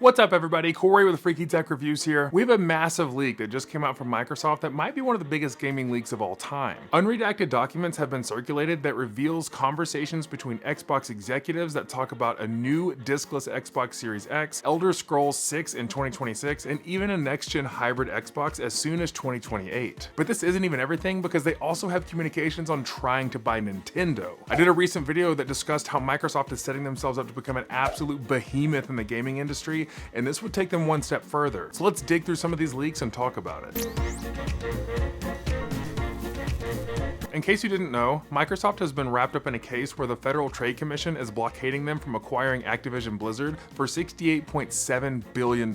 What's up everybody, Corey with Freaky Tech Reviews here. We have a massive leak that just came out from Microsoft that might be one of the biggest gaming leaks of all time. Unredacted documents have been circulated that reveals conversations between Xbox executives that talk about a new diskless Xbox Series X, Elder Scrolls 6 in 2026, and even a next-gen hybrid Xbox as soon as 2028. But this isn't even everything because they also have communications on trying to buy Nintendo. I did a recent video that discussed how Microsoft is setting themselves up to become an absolute behemoth in the gaming industry, and this would take them one step further. So let's dig through some of these leaks and talk about it. In case you didn't know, Microsoft has been wrapped up in a case where the Federal Trade Commission is blockading them from acquiring Activision Blizzard for $68.7 billion.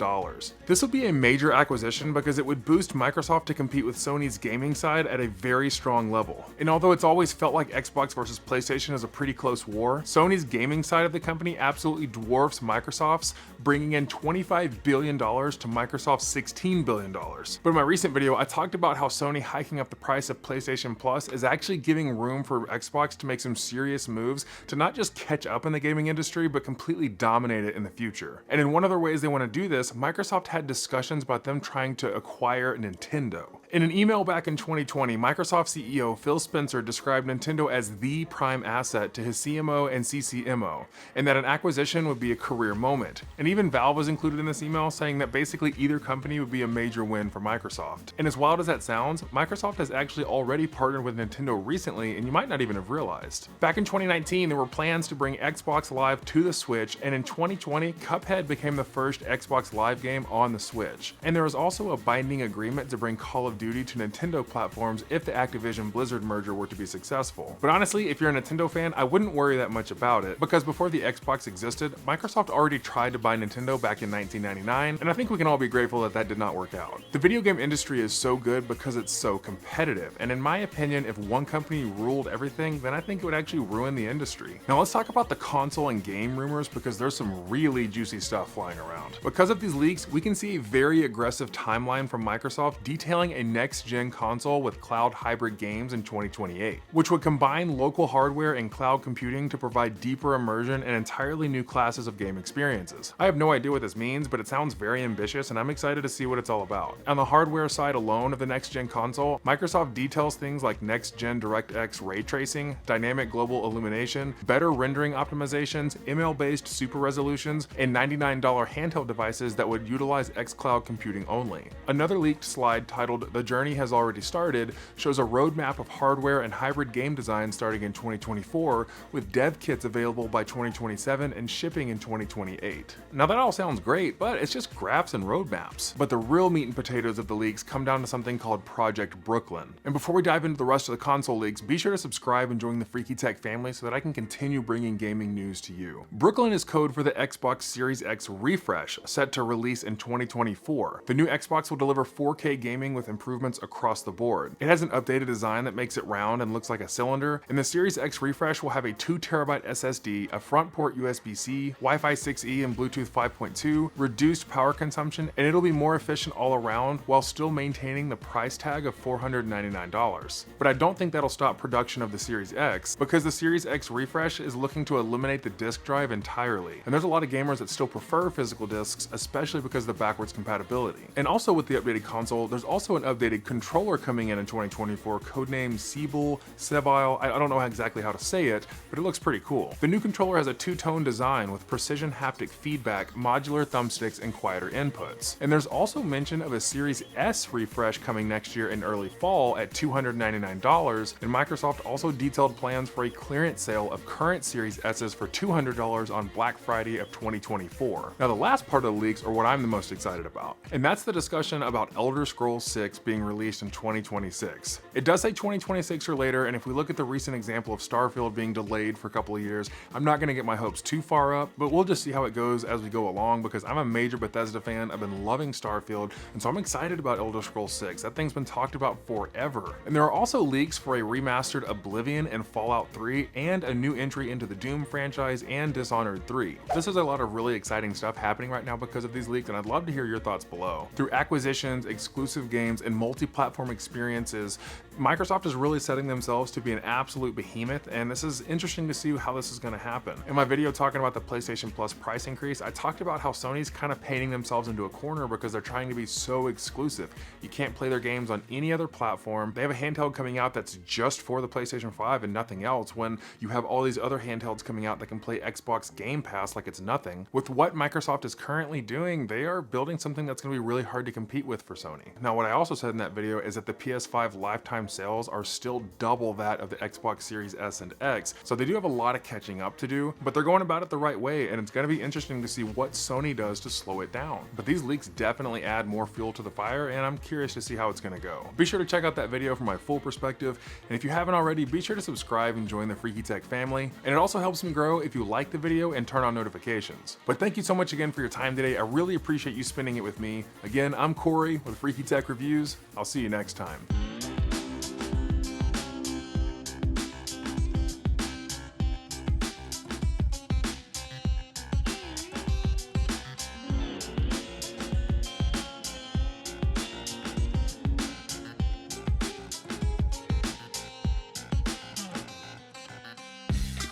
This would be a major acquisition because it would boost Microsoft to compete with Sony's gaming side at a very strong level. And although it's always felt like Xbox versus PlayStation is a pretty close war, Sony's gaming side of the company absolutely dwarfs Microsoft's, bringing in $25 billion to Microsoft's $16 billion. But in my recent video, I talked about how Sony hiking up the price of PlayStation Plus is actually giving room for Xbox to make some serious moves to not just catch up in the gaming industry, but completely dominate it in the future. And in one of the ways they want to do this, Microsoft had discussions about them trying to acquire Nintendo. In an email back in 2020, Microsoft CEO Phil Spencer described Nintendo as the prime asset to his CMO and CCMO, and that an acquisition would be a career moment. And even Valve was included in this email, saying that basically either company would be a major win for Microsoft. And as wild as that sounds, Microsoft has actually already partnered with Nintendo recently, and you might not even have realized. Back in 2019, there were plans to bring Xbox Live to the Switch, and in 2020, Cuphead became the first Xbox Live game on the Switch. And there was also a binding agreement to bring Call of Duty to Nintendo platforms if the Activision Blizzard merger were to be successful. But honestly, if you're a Nintendo fan, I wouldn't worry that much about it, because before the Xbox existed, Microsoft already tried to buy Nintendo back in 1999, and I think we can all be grateful that that did not work out. The video game industry is so good because it's so competitive, and in my opinion, if one company ruled everything, then I think it would actually ruin the industry. Now let's talk about the console and game rumors, because there's some really juicy stuff flying around. Because of these leaks, we can see a very aggressive timeline from Microsoft detailing a next-gen console with cloud hybrid games in 2028, which would combine local hardware and cloud computing to provide deeper immersion and entirely new classes of game experiences. I have no idea what this means, but it sounds very ambitious, and I'm excited to see what it's all about. On the hardware side alone of the next-gen console, Microsoft details things like next-gen DirectX ray tracing, dynamic global illumination, better rendering optimizations, ML-based super resolutions, and $99 handheld devices that would utilize xCloud computing only. Another leaked slide titled "The Journey Has Already Started" shows a roadmap of hardware and hybrid game design starting in 2024, with dev kits available by 2027 and shipping in 2028. Now that all sounds great, but it's just graphs and roadmaps. But the real meat and potatoes of the leaks come down to something called Project Brooklyn. And before we dive into the rest of the console leaks, be sure to subscribe and join the Freaky Tech family so that I can continue bringing gaming news to you. Brooklyn is code for the Xbox Series X refresh, set to release in 2024. The new Xbox will deliver 4K gaming with improvements across the board. It has an updated design that makes it round and looks like a cylinder, and the Series X refresh will have a 2TB SSD, a front port USB-C, Wi-Fi 6E and Bluetooth 5.2, reduced power consumption, and it'll be more efficient all around while still maintaining the price tag of $499. But I don't think that'll stop production of the Series X, because the Series X refresh is looking to eliminate the disk drive entirely. And there's a lot of gamers that still prefer physical discs, especially because of the backwards compatibility. And also with the updated console, there's also an updated controller coming in 2024, codenamed Sebile. I don't know exactly how to say it, but it looks pretty cool. The new controller has a two-tone design with precision haptic feedback, modular thumbsticks, and quieter inputs. And there's also mention of a Series S refresh coming next year in early fall at $299, and Microsoft also detailed plans for a clearance sale of current Series S's for $200 on Black Friday of 2024. Now the last part of the leaks are what I'm the most excited about, and that's the discussion about Elder Scrolls 6 being released in 2026. It does say 2026 or later, and if we look at the recent example of Starfield being delayed for a couple of years, I'm not going to get my hopes too far up, but we'll just see how it goes as we go along, because I'm a major Bethesda fan. I've been loving Starfield, and so I'm excited about Elder Scrolls 6. That thing's been talked about forever. And there are also leaks for a remastered Oblivion and Fallout 3, and a new entry into the Doom franchise and Dishonored 3. This is a lot of really exciting stuff happening right now because of these leaks, and I'd love to hear your thoughts below. Through acquisitions, exclusive games, and and multi-platform experiences, Microsoft is really setting themselves to be an absolute behemoth, and this is interesting to see how this is going to happen. In my video talking about the PlayStation Plus price increase, I talked about how Sony's kind of painting themselves into a corner because they're trying to be so exclusive. You can't play their games on any other platform. They have a handheld coming out that's just for the PlayStation 5 and nothing else, when you have all these other handhelds coming out that can play Xbox Game Pass like it's nothing. With what Microsoft is currently doing, they are building something that's going to be really hard to compete with for Sony. Now, what I also said in that video is that the PS5 lifetime sales are still double that of the Xbox Series S and X, so they do have a lot of catching up to do, but they're going about it the right way, and it's going to be interesting to see what Sony does to slow it down. But these leaks definitely add more fuel to the fire, and I'm curious to see how it's going to go. Be sure to check out that video for my full perspective, and if you haven't already, be sure to subscribe and join the Freaky Tech family, and it also helps me grow if you like the video and turn on notifications. But thank you so much again for your time today. I really appreciate you spending it with me. Again, I'm Corey with Freaky Tech Reviews. I'll see you next time.